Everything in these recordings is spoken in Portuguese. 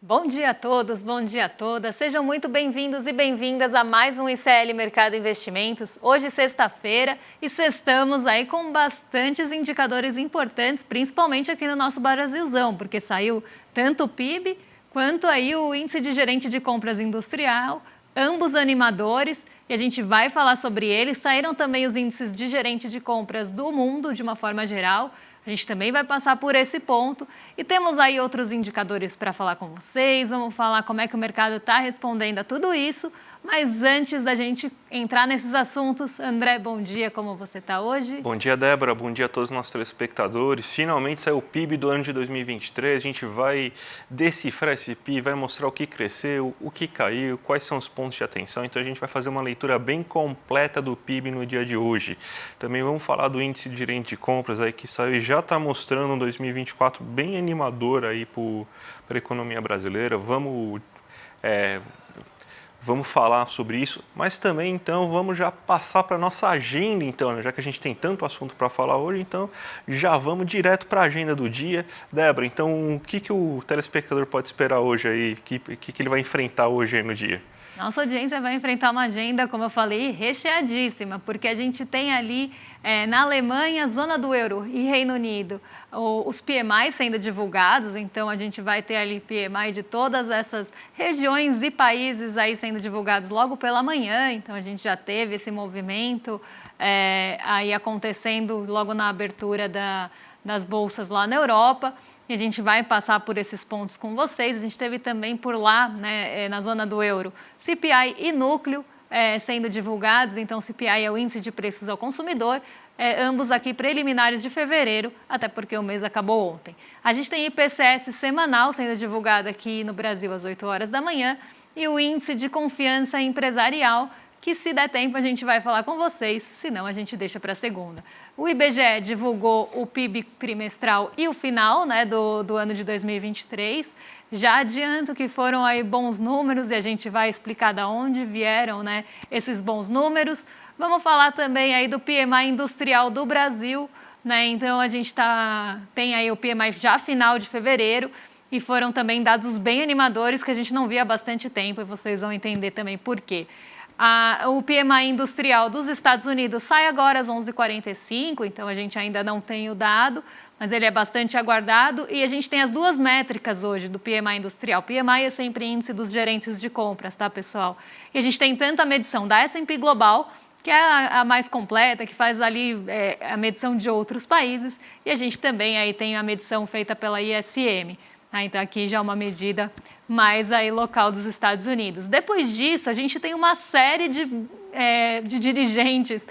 Bom dia a todos, bom dia a todas. Sejam muito bem-vindos e bem-vindas a mais um ICL Mercado Investimentos. Hoje, sexta-feira, e sextamos aí com bastantes indicadores importantes, principalmente aqui no nosso Brasilzão, porque saiu tanto o PIB quanto aí o Índice de Gerente de Compras Industrial, ambos animadores, e a gente vai falar sobre eles. Saíram também os índices de gerente de compras do mundo, de uma forma geral. A gente também vai passar por esse ponto e temos aí outros indicadores para falar com vocês. Vamos falar como é que o mercado está respondendo a tudo isso. Mas antes da gente entrar nesses assuntos, André, bom dia, como você está hoje? Bom dia, Débora, bom dia a todos os nossos telespectadores. Finalmente saiu o PIB do ano de 2023, a gente vai decifrar esse PIB, vai mostrar o que cresceu, o que caiu, quais são os pontos de atenção. Então a gente vai fazer uma leitura bem completa do PIB no dia de hoje. Também vamos falar do índice de gerente de compras aí que saiu e já está mostrando um 2024 bem animador aí para a economia brasileira. Vamos falar sobre isso, mas também, então, vamos já passar para a nossa agenda, então, né? Já que a gente tem tanto assunto para falar hoje, então, já vamos direto para a agenda do dia. Débora, então, o que o telespectador pode esperar hoje aí? O que ele vai enfrentar hoje aí no dia? Nossa audiência vai enfrentar uma agenda, como eu falei, recheadíssima, porque a gente tem ali na Alemanha, zona do euro e Reino Unido, os PMI sendo divulgados, então a gente vai ter ali PMI de todas essas regiões e países aí sendo divulgados logo pela manhã, então a gente já teve esse movimento aí acontecendo logo na abertura das bolsas lá na Europa. E a gente vai passar por esses pontos com vocês. A gente teve também por lá, né, na zona do euro, CPI e núcleo sendo divulgados. Então, CPI é o índice de preços ao consumidor, ambos aqui preliminares de fevereiro, até porque o mês acabou ontem. A gente tem IPCS semanal sendo divulgado aqui no Brasil às 8 horas da manhã e o índice de confiança empresarial, que se der tempo a gente vai falar com vocês, senão a gente deixa para segunda. O IBGE divulgou o PIB trimestral e o final, né, do ano de 2023. Já adianto que foram aí bons números e a gente vai explicar de onde vieram, né, esses bons números. Vamos falar também aí do PMI industrial do Brasil, né? Então a gente tem aí o PMI já final de fevereiro e foram também dados bem animadores que a gente não via há bastante tempo e vocês vão entender também por quê. O PMI industrial dos Estados Unidos sai agora às 11h45, então a gente ainda não tem o dado, mas ele é bastante aguardado. E a gente tem as duas métricas hoje do PMI industrial. PMI é sempre índice dos gerentes de compras, tá, pessoal? E a gente tem tanto a medição da S&P Global, que é a mais completa, que faz ali a medição de outros países, e a gente também aí tem a medição feita pela ISM. Então aqui já é uma medida mais aí local dos Estados Unidos. Depois disso, a gente tem uma série de dirigentes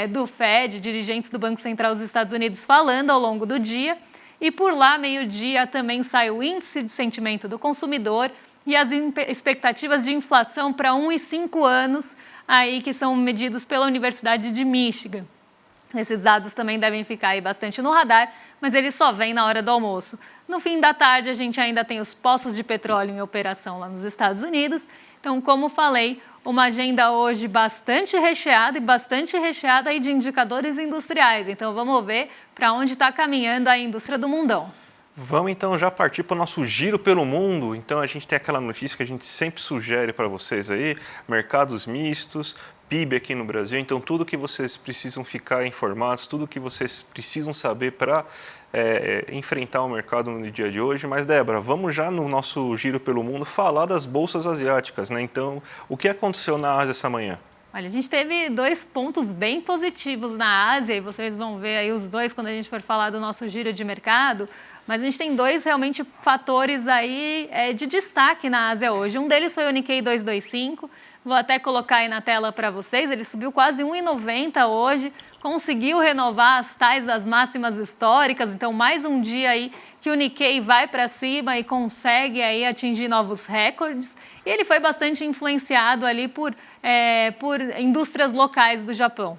do Fed, dirigentes do Banco Central dos Estados Unidos falando ao longo do dia. E por lá, meio-dia, também sai o índice de sentimento do consumidor e as expectativas de inflação para 1 e 5 anos, aí, que são medidos pela Universidade de Michigan. Esses dados também devem ficar aí bastante no radar, mas eles só vêm na hora do almoço. No fim da tarde, a gente ainda tem os poços de petróleo em operação lá nos Estados Unidos. Então, como falei, uma agenda hoje bastante recheada aí de indicadores industriais. Então, vamos ver para onde está caminhando a indústria do mundão. Vamos então já partir para o nosso giro pelo mundo. Então a gente tem aquela notícia que a gente sempre sugere para vocês aí, mercados mistos, PIB aqui no Brasil, então tudo que vocês precisam ficar informados, tudo que vocês precisam saber para enfrentar o mercado no dia de hoje. Mas, Débora, vamos já no nosso giro pelo mundo falar das bolsas asiáticas, né? Então, o que aconteceu na Ásia essa manhã? Olha, a gente teve dois pontos bem positivos na Ásia, e vocês vão ver aí os dois quando a gente for falar do nosso giro de mercado, mas a gente tem dois realmente fatores aí de destaque na Ásia hoje. Um deles foi o Nikkei 225, vou até colocar aí na tela para vocês, ele subiu quase 1,90 hoje, conseguiu renovar as tais das máximas históricas, então mais um dia aí que o Nikkei vai para cima e consegue aí atingir novos recordes, e ele foi bastante influenciado ali por indústrias locais do Japão.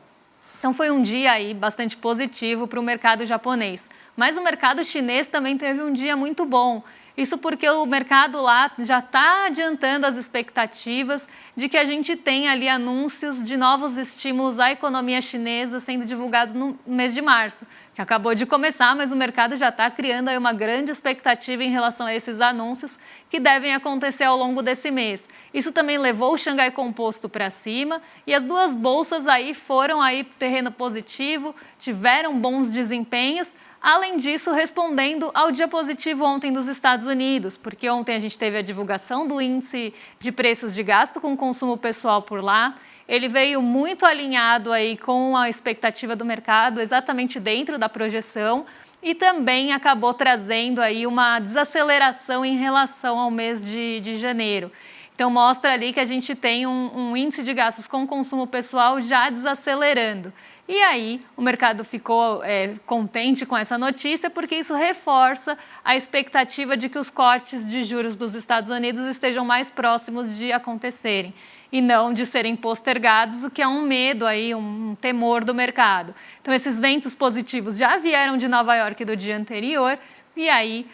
Então foi um dia aí bastante positivo para o mercado japonês. Mas o mercado chinês também teve um dia muito bom. Isso porque o mercado lá já está adiantando as expectativas de que a gente tem ali anúncios de novos estímulos à economia chinesa sendo divulgados no mês de março, que acabou de começar, mas o mercado já está criando aí uma grande expectativa em relação a esses anúncios que devem acontecer ao longo desse mês. Isso também levou o Xangai Composto para cima e as duas bolsas aí foram aí terreno positivo, tiveram bons desempenhos. Além disso, respondendo ao dia positivo ontem dos Estados Unidos, porque ontem a gente teve a divulgação do índice de preços de gasto com consumo pessoal por lá. Ele veio muito alinhado aí com a expectativa do mercado, exatamente dentro da projeção, e também acabou trazendo aí uma desaceleração em relação ao mês de janeiro. Então, mostra ali que a gente tem um índice de gastos com consumo pessoal já desacelerando. E aí, o mercado ficou contente com essa notícia, porque isso reforça a expectativa de que os cortes de juros dos Estados Unidos estejam mais próximos de acontecerem e não de serem postergados, o que é um medo aí, um temor do mercado. Então, esses ventos positivos já vieram de Nova York do dia anterior. E aí,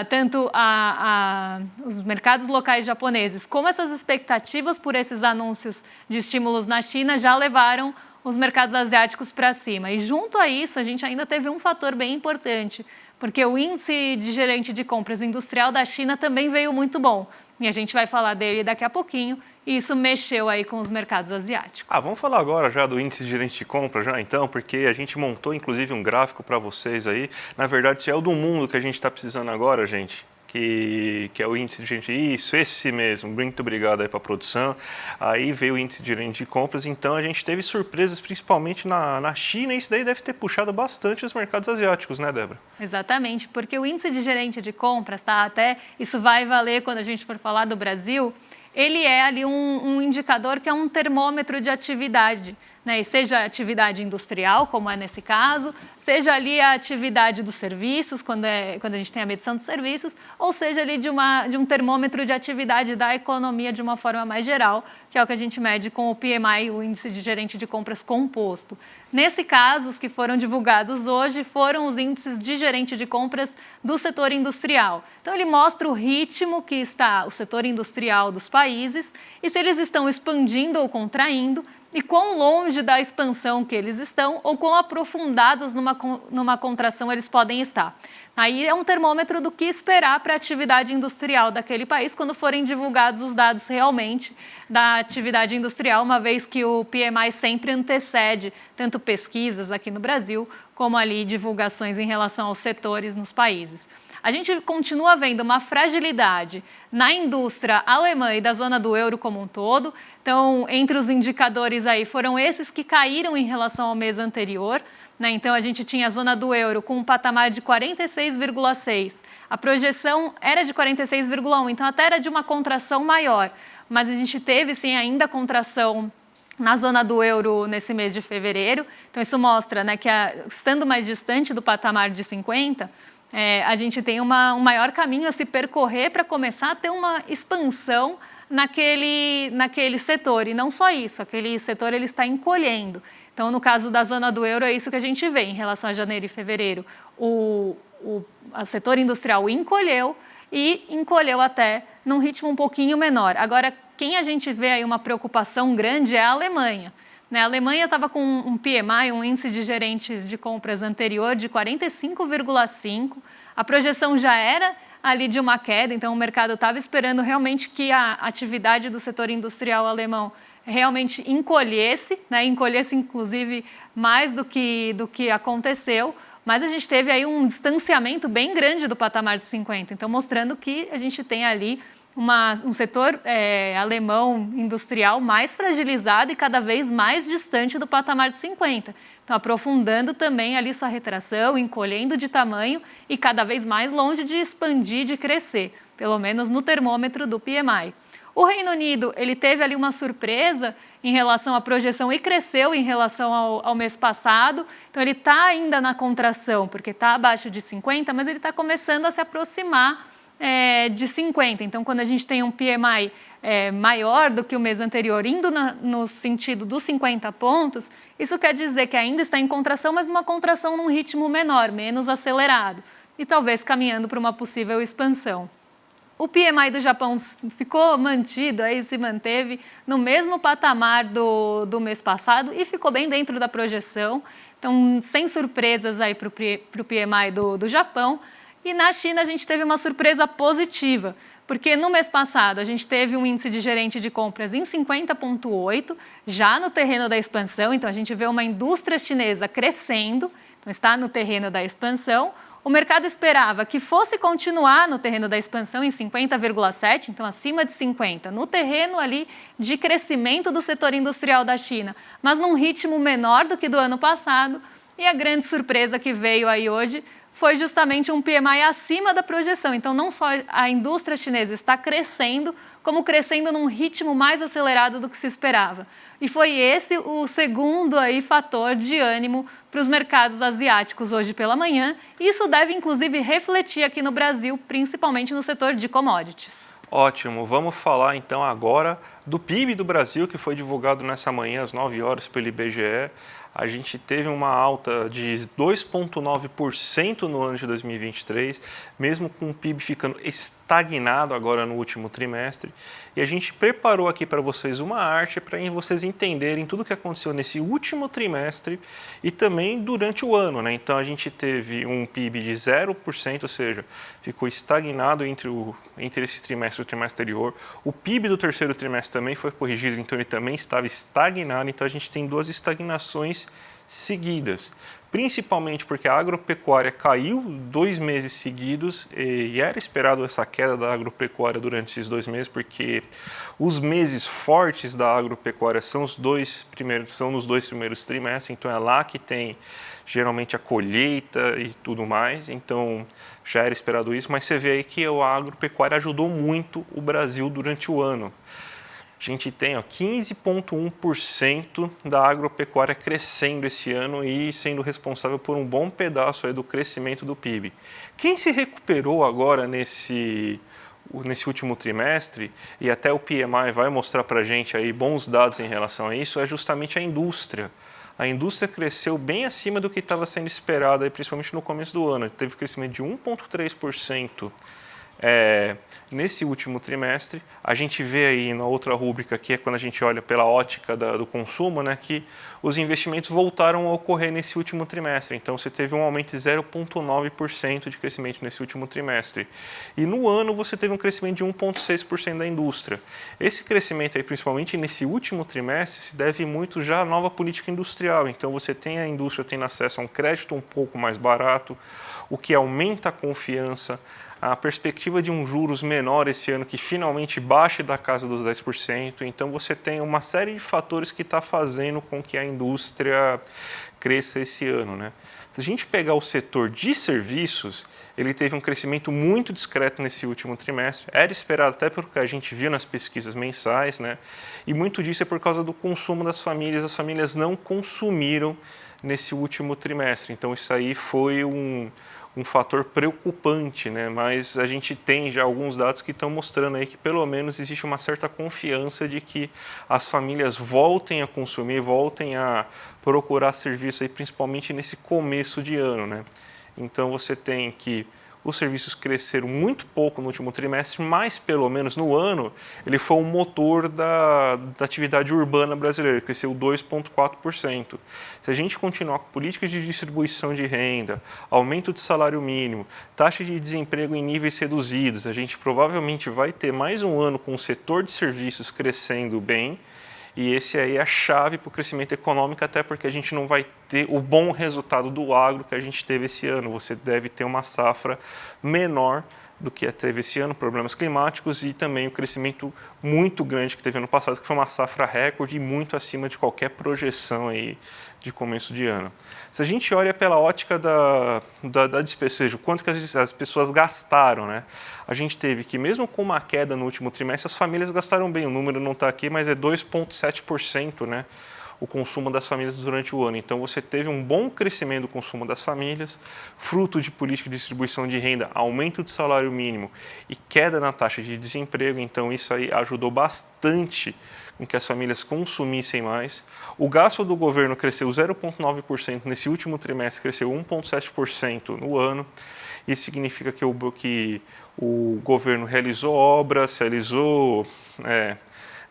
tanto os mercados locais japoneses como essas expectativas por esses anúncios de estímulos na China já levaram os mercados asiáticos para cima. E junto a isso, a gente ainda teve um fator bem importante, porque o índice de gerente de compras industrial da China também veio muito bom. E a gente vai falar dele daqui a pouquinho. E isso mexeu aí com os mercados asiáticos. Vamos falar agora já do índice de gerente de compra já então, porque a gente montou inclusive um gráfico para vocês aí. Na verdade, esse é o do mundo que a gente está precisando agora, gente. Que é o índice de gerente, isso, esse mesmo, muito obrigado aí para a produção. Aí veio o índice de gerente de compras, então a gente teve surpresas principalmente na China, e isso daí deve ter puxado bastante os mercados asiáticos, né, Débora? Exatamente, porque o índice de gerente de compras, tá? Até isso vai valer quando a gente for falar do Brasil, ele é ali um indicador que é um termômetro de atividade, né? E seja a atividade industrial, como é nesse caso, seja ali a atividade dos serviços, quando a gente tem a medição dos serviços, ou seja ali de um termômetro de atividade da economia de uma forma mais geral, que é o que a gente mede com o PMI, o Índice de Gerente de Compras Composto. Nesse caso, os que foram divulgados hoje foram os índices de gerente de compras do setor industrial. Então, ele mostra o ritmo que está o setor industrial dos países e se eles estão expandindo ou contraindo, e quão longe da expansão que eles estão ou quão aprofundados numa contração eles podem estar. Aí é um termômetro do que esperar para a atividade industrial daquele país quando forem divulgados os dados realmente da atividade industrial, uma vez que o PMI sempre antecede tanto pesquisas aqui no Brasil como ali divulgações em relação aos setores nos países. A gente continua vendo uma fragilidade na indústria alemã e da zona do euro como um todo. Então, entre os indicadores aí, foram esses que caíram em relação ao mês anterior, né? Então, a gente tinha a zona do euro com um patamar de 46,6. A projeção era de 46,1, então até era de uma contração maior. Mas a gente teve, sim, ainda contração na zona do euro nesse mês de fevereiro. Então, isso mostra, né, que estando mais distante do patamar de 50, a gente tem um maior caminho a se percorrer para começar a ter uma expansão naquele setor. E não só isso, aquele setor ele está encolhendo. Então, no caso da zona do euro, é isso que a gente vê em relação a janeiro e fevereiro. O setor industrial encolheu e encolheu até num ritmo um pouquinho menor. Agora, quem a gente vê aí uma preocupação grande é a Alemanha. A Alemanha estava com um PMI, um índice de gerentes de compras anterior de 45,5. A projeção já era ali de uma queda, então o mercado estava esperando realmente que a atividade do setor industrial alemão realmente encolhesse, né? Encolhesse inclusive mais do que aconteceu. Mas a gente teve aí um distanciamento bem grande do patamar de 50, então mostrando que a gente tem ali um setor alemão industrial mais fragilizado e cada vez mais distante do patamar de 50. Então, aprofundando também ali sua retração, encolhendo de tamanho e cada vez mais longe de expandir, de crescer, pelo menos no termômetro do PMI. O Reino Unido, ele teve ali uma surpresa em relação à projeção e cresceu em relação ao mês passado. Então, ele está ainda na contração, porque está abaixo de 50, mas ele está começando a se aproximar de 50. Então, quando a gente tem um PMI maior do que o mês anterior, indo no sentido dos 50 pontos, isso quer dizer que ainda está em contração, mas uma contração num ritmo menor, menos acelerado, e talvez caminhando para uma possível expansão. O PMI do Japão ficou mantido, aí se manteve no mesmo patamar do mês passado e ficou bem dentro da projeção. Então, sem surpresas aí para o PMI do Japão. E na China a gente teve uma surpresa positiva, porque no mês passado a gente teve um índice de gerente de compras em 50,8, já no terreno da expansão. Então, a gente vê uma indústria chinesa crescendo, então está no terreno da expansão. O mercado esperava que fosse continuar no terreno da expansão em 50,7, então acima de 50, no terreno ali de crescimento do setor industrial da China, mas num ritmo menor do que do ano passado. E a grande surpresa que veio aí hoje foi justamente um PMI acima da projeção. Então, não só a indústria chinesa está crescendo, como crescendo num ritmo mais acelerado do que se esperava. E foi esse o segundo aí fator de ânimo para os mercados asiáticos hoje pela manhã. Isso deve, inclusive, refletir aqui no Brasil, principalmente no setor de commodities. Ótimo, vamos falar então agora do PIB do Brasil, que foi divulgado nessa manhã às 9 horas pelo IBGE. A gente teve uma alta de 2,9% no ano de 2023, mesmo com o PIB ficando estagnado agora no último trimestre. E a gente preparou aqui para vocês uma arte para vocês entenderem tudo o que aconteceu nesse último trimestre e também durante o ano, né? Então a gente teve um PIB de 0%, ou seja, ficou estagnado entre esse trimestre e o trimestre anterior. O PIB do terceiro trimestre também foi corrigido, então ele também estava estagnado. Então a gente tem duas estagnações seguidas, principalmente porque a agropecuária caiu 2 meses seguidos e era esperado essa queda da agropecuária durante esses 2 meses, porque os meses fortes da agropecuária são nos 2 primeiros trimestres, então é lá que tem geralmente a colheita e tudo mais, então já era esperado isso, mas você vê aí que a agropecuária ajudou muito o Brasil durante o ano. A gente tem 15,1% da agropecuária crescendo esse ano e sendo responsável por um bom pedaço aí do crescimento do PIB. Quem se recuperou agora nesse último trimestre, e até o PMI vai mostrar para a gente aí bons dados em relação a isso, é justamente a indústria. A indústria cresceu bem acima do que estava sendo esperado, aí, principalmente no começo do ano. Teve um crescimento de 1,3%. Nesse último trimestre. A gente vê aí na outra rúbrica, que é quando a gente olha pela ótica do consumo, né, que os investimentos voltaram a ocorrer nesse último trimestre. Então, você teve um aumento de 0,9% de crescimento nesse último trimestre. E no ano, você teve um crescimento de 1,6% da indústria. Esse crescimento, aí, principalmente nesse último trimestre, se deve muito já à nova política industrial. Então, você tem a indústria tendo acesso a um crédito um pouco mais barato, o que aumenta a confiança, a perspectiva de um juros menor esse ano que finalmente baixe da casa dos 10%. Então você tem uma série de fatores que está fazendo com que a indústria cresça esse ano, né? Se a gente pegar o setor de serviços, ele teve um crescimento muito discreto nesse último trimestre. Era esperado até porque a gente viu nas pesquisas mensais, né? E muito disso é por causa do consumo das famílias. As famílias não consumiram nesse último trimestre. Então isso aí foi um fator preocupante, né? Mas a gente tem já alguns dados que estão mostrando aí que pelo menos existe uma certa confiança de que as famílias voltem a consumir, voltem a procurar serviço aí, principalmente nesse começo de ano, né? Então você tem que os serviços cresceram muito pouco no último trimestre, mas pelo menos no ano ele foi o motor da atividade urbana brasileira, cresceu 2,4%. Se a gente continuar com políticas de distribuição de renda, aumento de salário mínimo, taxa de desemprego em níveis reduzidos, a gente provavelmente vai ter mais um ano com o setor de serviços crescendo bem. E esse aí é a chave para o crescimento econômico, até porque a gente não vai ter o bom resultado do agro que a gente teve esse ano. Você deve ter uma safra menor do que teve esse ano, problemas climáticos e também o crescimento muito grande que teve ano passado, que foi uma safra recorde e muito acima de qualquer projeção aí de começo de ano. Se a gente olha pela ótica da despesa, ou seja, o quanto que as pessoas gastaram, né? A gente teve que, mesmo com uma queda no último trimestre, as famílias gastaram bem. O número não está aqui, mas é 2,7%, né? O consumo das famílias durante o ano. Então, você teve um bom crescimento do consumo das famílias, fruto de política de distribuição de renda, aumento do salário mínimo e queda na taxa de desemprego. Então, isso aí ajudou bastante com que as famílias consumissem mais. O gasto do governo cresceu 0,9% nesse último trimestre, cresceu 1,7% no ano. Isso significa que o governo realizou obras, realizou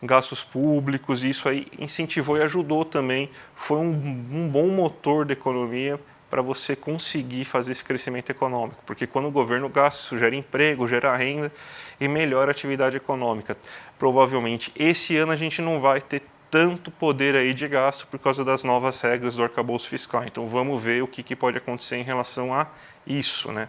gastos públicos, e isso aí incentivou e ajudou também, foi um bom motor da economia para você conseguir fazer esse crescimento econômico, porque quando o governo gasta, isso gera emprego, gera renda e melhora a atividade econômica. Provavelmente esse ano a gente não vai ter tanto poder aí de gasto por causa das novas regras do arcabouço fiscal. Então vamos ver o que pode acontecer em relação a isso, né?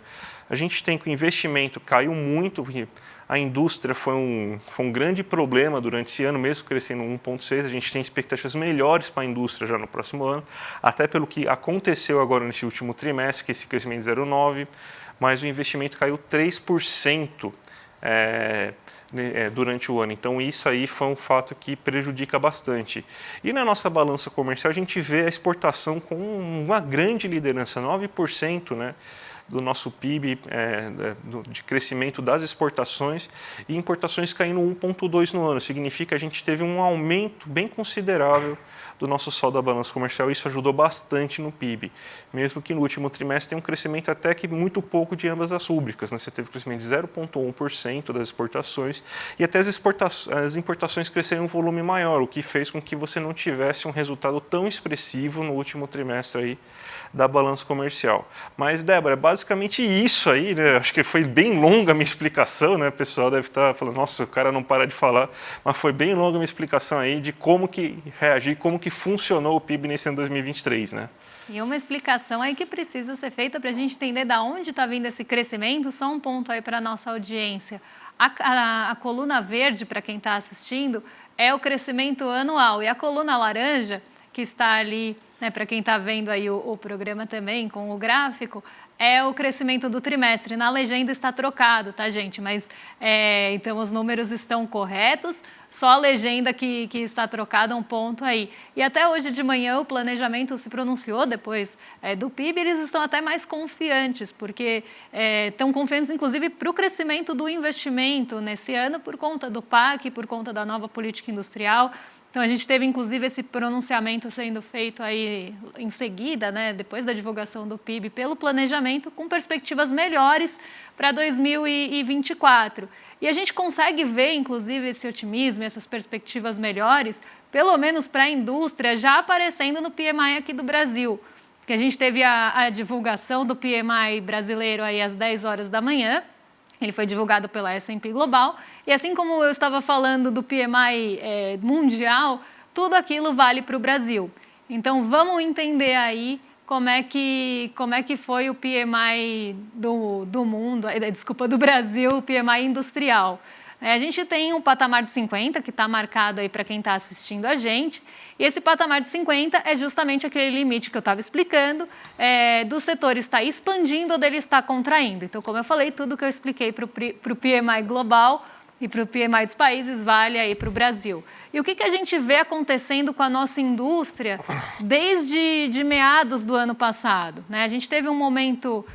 A gente tem que o investimento caiu muito, porque a indústria foi um grande problema durante esse ano, mesmo crescendo 1,6%. A gente tem expectativas melhores para a indústria já no próximo ano, até pelo que aconteceu agora nesse último trimestre, que esse crescimento de 0,9%, mas o investimento caiu 3%. Durante o ano. Então isso aí foi um fato que prejudica bastante. E na nossa balança comercial a gente vê a exportação com uma grande liderança, 9%, né, do nosso PIB, de crescimento das exportações, e importações caindo 1,2% no ano. Significa que a gente teve um aumento bem considerável do nosso saldo da balança comercial, e isso ajudou bastante no PIB. Mesmo que no último trimestre tem um crescimento até que muito pouco de ambas as rúbricas, né? Você teve um crescimento de 0,1% das exportações, e até as importações cresceram em um volume maior, o que fez com que você não tivesse um resultado tão expressivo no último trimestre aí da balança comercial. Mas, Débora, basicamente isso aí, né? Acho que foi bem longa a minha explicação, né? O pessoal deve estar falando, nossa, o cara não para de falar, mas foi bem longa a minha explicação aí de como que reagir, como que funcionou o PIB nesse ano 2023, né? E uma explicação aí que precisa ser feita para a gente entender de onde está vindo esse crescimento. Só um ponto aí para a nossa audiência. A coluna verde, para quem está assistindo, é o crescimento anual. E a coluna laranja, que está ali, né, para quem está vendo aí o programa também com o gráfico, é o crescimento do trimestre. Na legenda está trocado, tá, gente? Mas, então, os números estão corretos, só a legenda que está trocada, um ponto aí. E até hoje de manhã o planejamento se pronunciou depois do PIB, eles estão até mais confiantes, porque estão confiantes, inclusive, para o crescimento do investimento nesse ano, por conta do PAC, por conta da nova política industrial. Então, a gente teve, inclusive, esse pronunciamento sendo feito aí em seguida, né, depois da divulgação do PIB, pelo planejamento, com perspectivas melhores para 2024. E a gente consegue ver, inclusive, esse otimismo, essas perspectivas melhores, pelo menos para a indústria, já aparecendo no PMI aqui do Brasil. Que a gente teve a divulgação do PMI brasileiro aí às 10 horas da manhã. Ele foi divulgado pela S&P Global, e assim como eu estava falando do PMI mundial, tudo aquilo vale para o Brasil. Então, vamos entender aí como é que foi o PMI do mundo, do Brasil, o PMI industrial. A gente tem um patamar de 50, que está marcado aí para quem está assistindo a gente, e esse patamar de 50 é justamente aquele limite que eu estava explicando, do setor estar expandindo ou dele estar contraindo. Então, como eu falei, tudo que eu expliquei para o PMI global e para o PMI dos países vale aí para o Brasil. E o que a gente vê acontecendo com a nossa indústria desde meados do ano passado, né? A gente teve um momento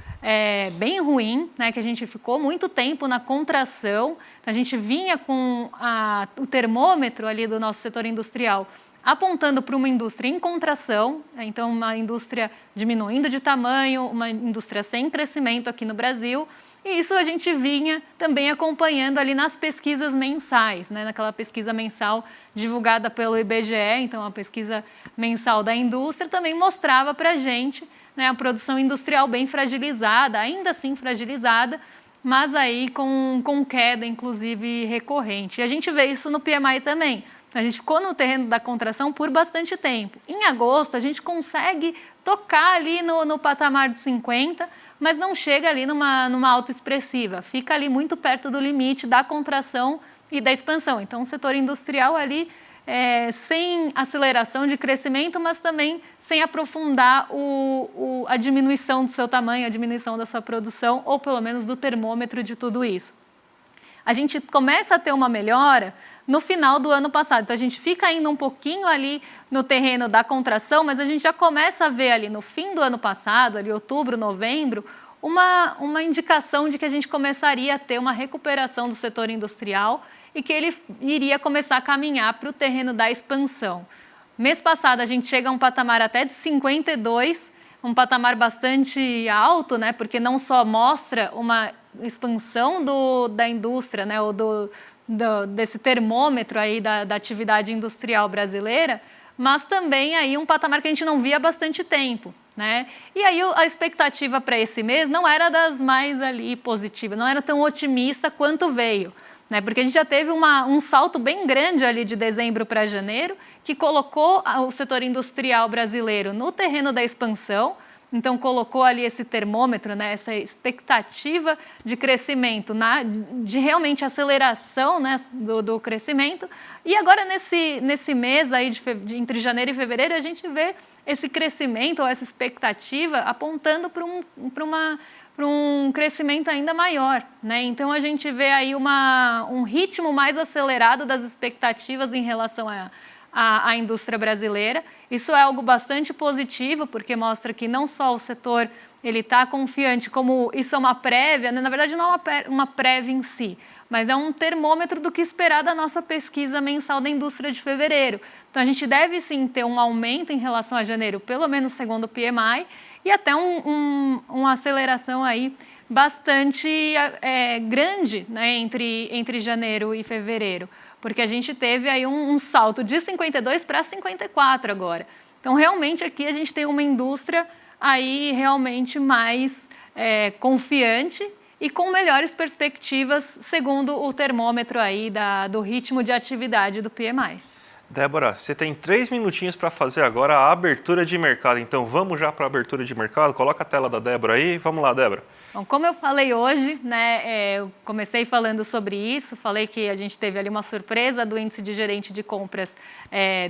bem ruim, né, que a gente ficou muito tempo na contração. A gente vinha com o termômetro ali do nosso setor industrial apontando para uma indústria em contração, então uma indústria diminuindo de tamanho, uma indústria sem crescimento aqui no Brasil. E isso a gente vinha também acompanhando ali nas pesquisas mensais, né, naquela pesquisa mensal divulgada pelo IBGE, então a pesquisa mensal da indústria também mostrava para a gente, né, a produção industrial bem fragilizada, ainda assim fragilizada, mas aí com queda, inclusive, recorrente. E a gente vê isso no PMI também. A gente ficou no terreno da contração por bastante tempo. Em agosto, a gente consegue tocar ali no patamar de 50, mas não chega ali numa alta expressiva. Fica ali muito perto do limite da contração e da expansão. Então, o setor industrial ali sem aceleração de crescimento, mas também sem aprofundar a diminuição do seu tamanho, a diminuição da sua produção, ou pelo menos do termômetro de tudo isso. A gente começa a ter uma melhora no final do ano passado. Então, a gente fica ainda um pouquinho ali no terreno da contração, mas a gente já começa a ver ali no fim do ano passado, ali outubro, novembro, uma indicação de que a gente começaria a ter uma recuperação do setor industrial e que ele iria começar a caminhar para o terreno da expansão. Mês passado, a gente chega a um patamar até de 52, um patamar bastante alto, né? Porque não só mostra uma expansão da indústria, né? Ou desse termômetro aí da atividade industrial brasileira, mas também aí um patamar que a gente não via há bastante tempo, né? E aí a expectativa para esse mês não era das mais ali positivas, não era tão otimista quanto veio, né? Porque a gente já teve um salto bem grande ali de dezembro para janeiro, que colocou o setor industrial brasileiro no terreno da expansão. Então, colocou ali esse termômetro, né, essa expectativa de crescimento, de realmente aceleração, né, do crescimento. E agora, nesse mês aí entre janeiro e fevereiro, a gente vê esse crescimento, ou essa expectativa, apontando para um crescimento ainda maior, né? Então, a gente vê aí um ritmo mais acelerado das expectativas em relação à indústria brasileira. Isso é algo bastante positivo, porque mostra que não só o setor está confiante, como isso é uma prévia, né? Na verdade não é uma prévia em si, mas é um termômetro do que esperar da nossa pesquisa mensal da indústria de fevereiro. Então a gente deve sim ter um aumento em relação a janeiro, pelo menos segundo o PMI, e até uma aceleração aí bastante grande, né, entre janeiro e fevereiro, porque a gente teve aí um salto de 52 para 54 agora. Então, realmente, aqui a gente tem uma indústria aí realmente mais confiante e com melhores perspectivas, segundo o termômetro aí do ritmo de atividade do PMI. Débora, você tem 3 minutinhos para fazer agora a abertura de mercado. Então, vamos já para a abertura de mercado? Coloca a tela da Débora aí. Vamos lá, Débora. Bom, como eu falei hoje, né, eu comecei falando sobre isso, falei que a gente teve ali uma surpresa do índice de gerente de compras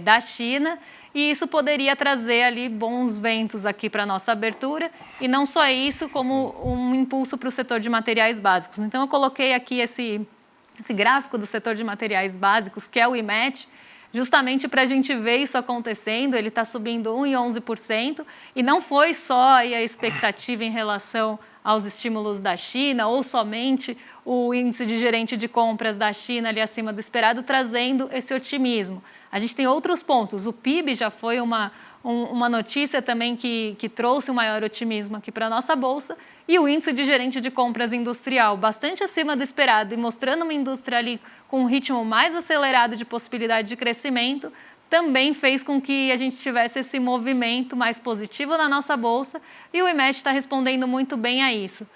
da China, e isso poderia trazer ali bons ventos aqui para a nossa abertura, e não só isso, como um impulso para o setor de materiais básicos. Então, eu coloquei aqui esse gráfico do setor de materiais básicos, que é o IMET, justamente para a gente ver isso acontecendo. Ele está subindo 1,11%, e não foi só aí a expectativa em relação aos estímulos da China, ou somente o índice de gerente de compras da China ali acima do esperado, trazendo esse otimismo. A gente tem outros pontos. O PIB já foi uma notícia também que trouxe um maior otimismo aqui para a nossa Bolsa, e o índice de gerente de compras industrial bastante acima do esperado e mostrando uma indústria ali com um ritmo mais acelerado de possibilidade de crescimento, também fez com que a gente tivesse esse movimento mais positivo na nossa Bolsa, e o IMET está respondendo muito bem a isso.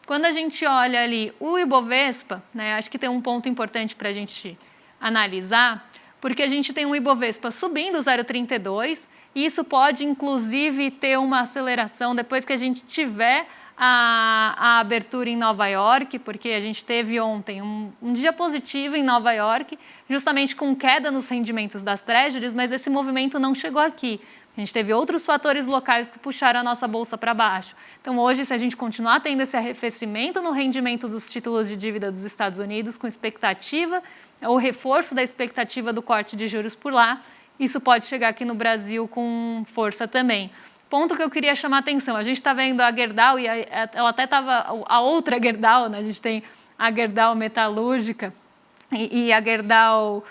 Quando a gente olha ali o Ibovespa, né, acho que tem um ponto importante para a gente analisar, porque a gente tem um Ibovespa subindo 0,32, e isso pode, inclusive, ter uma aceleração depois que a gente tiver a abertura em Nova York, porque a gente teve ontem um dia positivo em Nova York, justamente com queda nos rendimentos das treasuries, mas esse movimento não chegou aqui. A gente teve outros fatores locais que puxaram a nossa bolsa para baixo. Então, hoje, se a gente continuar tendo esse arrefecimento no rendimento dos títulos de dívida dos Estados Unidos, com expectativa, o reforço da expectativa do corte de juros por lá, isso pode chegar aqui no Brasil com força também. Ponto que eu queria chamar a atenção, a gente está vendo a Gerdau, e ela até estava, a outra Gerdau, né? A gente tem a Gerdau metalúrgica e a Gerdau,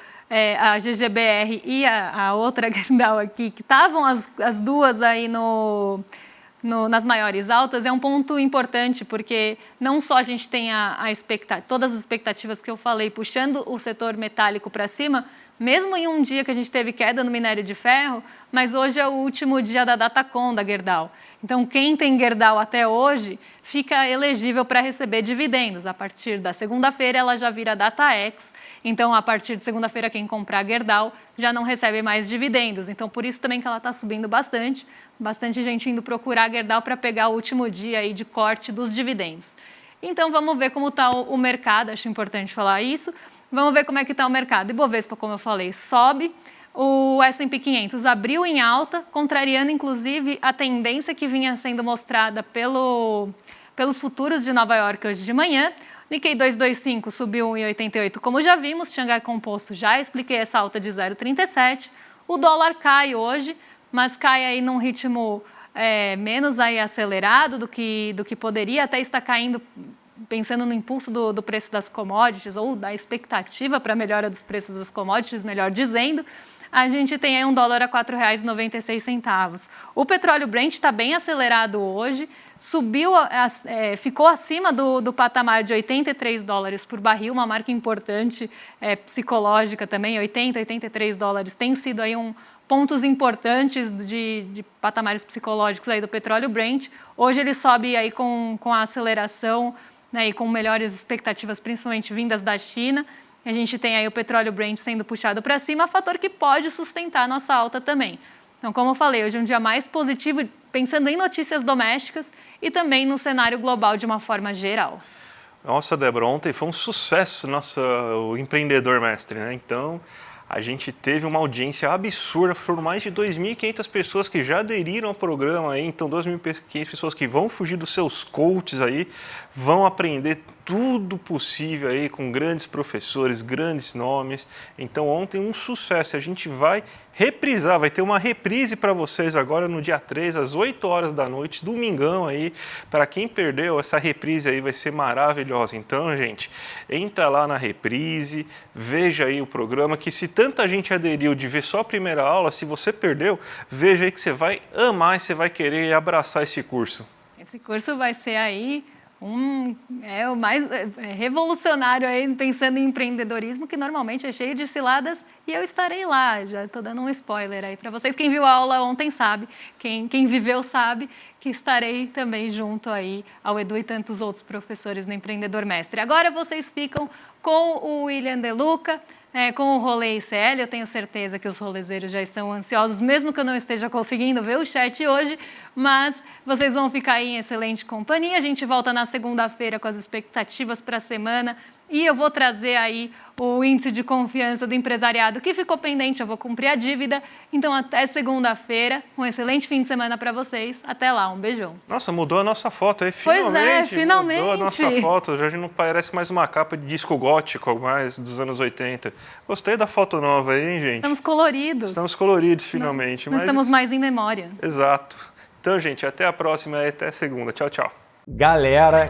a GGBR e a outra Gerdau aqui, que estavam as duas aí nas maiores altas. É um ponto importante, porque não só a gente tem todas as expectativas que eu falei, puxando o setor metálico para cima, mesmo em um dia que a gente teve queda no minério de ferro, mas hoje é o último dia da Datacom da Gerdau. Então, quem tem Gerdau até hoje fica elegível para receber dividendos. A partir da segunda-feira, ela já vira DataX. Então, a partir de segunda-feira, quem comprar Gerdau já não recebe mais dividendos. Então, por isso também que ela está subindo bastante. Bastante gente indo procurar a Gerdau para pegar o último dia aí de corte dos dividendos. Então, vamos ver como está o mercado. Acho importante falar isso. Vamos ver como é que está o mercado. Ibovespa, como eu falei, sobe. O S&P 500 abriu em alta, contrariando, inclusive, a tendência que vinha sendo mostrada pelos futuros de Nova York hoje de manhã. Nikkei 225 subiu 1,88, como já vimos. Xangai Composto, já expliquei essa alta de 0,37. O dólar cai hoje, mas cai aí num ritmo menos aí acelerado do que poderia. Até está caindo pensando no impulso do preço das commodities, ou da expectativa para a melhora dos preços das commodities, melhor dizendo. a gente tem aí um dólar a R$ 4,96. O petróleo Brent está bem acelerado hoje, subiu, ficou acima do patamar de $83 por barril, uma marca importante, psicológica também, 80, $83 tem sido aí pontos importantes de patamares psicológicos aí do petróleo Brent. Hoje ele sobe aí com a aceleração, né, e com melhores expectativas, principalmente vindas da China. A gente tem aí o petróleo Brent sendo puxado para cima, fator que pode sustentar a nossa alta também. Então, como eu falei, hoje é um dia mais positivo, pensando em notícias domésticas e também no cenário global de uma forma geral. Nossa, Débora, ontem foi um sucesso o Empreendedor Mestre, né? Então, a gente teve uma audiência absurda, foram mais de 2.500 pessoas que já aderiram ao programa aí, então 2.500 pessoas que vão fugir dos seus coaches aí, vão aprender tudo possível aí com grandes professores, grandes nomes. Então ontem um sucesso, a gente vai reprisar, vai ter uma reprise para vocês agora no dia 3, às 8 horas da noite, domingão aí. Para quem perdeu, essa reprise aí vai ser maravilhosa. Então, gente, entra lá na reprise, veja aí o programa, que se tanta gente aderiu de ver só a primeira aula, se você perdeu, veja aí que você vai amar e você vai querer abraçar esse curso. Esse curso vai ser aí o mais revolucionário aí, pensando em empreendedorismo, que normalmente é cheio de ciladas, e eu estarei lá. Já estou dando um spoiler aí para vocês. Quem viu a aula ontem sabe, quem viveu sabe que estarei também junto aí ao Edu e tantos outros professores no Empreendedor Mestre. Agora vocês ficam com o William De Luca, com o Rolê ICL. Eu tenho certeza que os rolezeiros já estão ansiosos, mesmo que eu não esteja conseguindo ver o chat hoje, mas vocês vão ficar aí em excelente companhia. A gente volta na segunda-feira com as expectativas para a semana e eu vou trazer aí o índice de confiança do empresariado que ficou pendente, eu vou cumprir a dívida. Então, até segunda-feira, um excelente fim de semana para vocês. Até lá, um beijão. Nossa, mudou a nossa foto aí, finalmente. Pois é, finalmente. Mudou a nossa foto, já não parece mais uma capa de disco gótico, mais dos anos 80. Gostei da foto nova aí, hein, gente? Estamos coloridos. Estamos coloridos, finalmente. Não estamos mais em memória. Exato. Então, gente, até a próxima e até segunda. Tchau, tchau. Galera,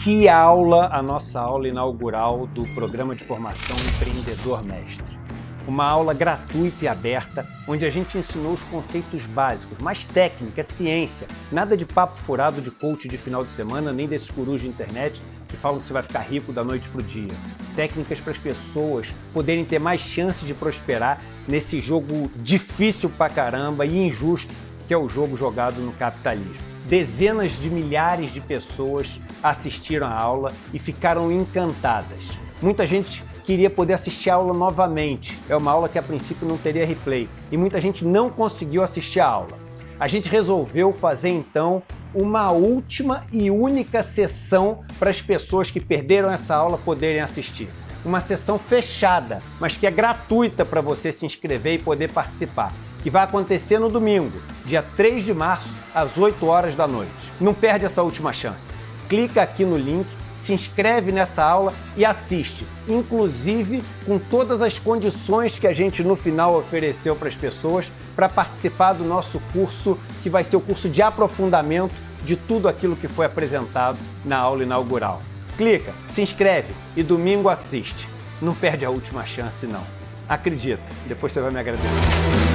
que aula a nossa aula inaugural do Programa de Formação Empreendedor Mestre. Uma aula gratuita e aberta, onde a gente ensinou os conceitos básicos, mais técnica, ciência, nada de papo furado de coach de final de semana, nem desses gurus de internet que falam que você vai ficar rico da noite para o dia. Técnicas para as pessoas poderem ter mais chance de prosperar nesse jogo difícil pra caramba e injusto que é o jogo jogado no capitalismo. Dezenas de milhares de pessoas assistiram a aula e ficaram encantadas. Muita gente queria poder assistir a aula novamente. É uma aula que a princípio não teria replay e muita gente não conseguiu assistir a aula. A gente resolveu fazer então uma última e única sessão para as pessoas que perderam essa aula poderem assistir. Uma sessão fechada, mas que é gratuita para você se inscrever e poder participar. Que vai acontecer no domingo, dia 3 de março, às 8 horas da noite. Não perde essa última chance. Clica aqui no link, se inscreve nessa aula e assiste, inclusive com todas as condições que a gente no final ofereceu para as pessoas para participar do nosso curso, que vai ser o curso de aprofundamento de tudo aquilo que foi apresentado na aula inaugural. Clica, se inscreve e domingo assiste. Não perde a última chance, não. Acredita, depois você vai me agradecer.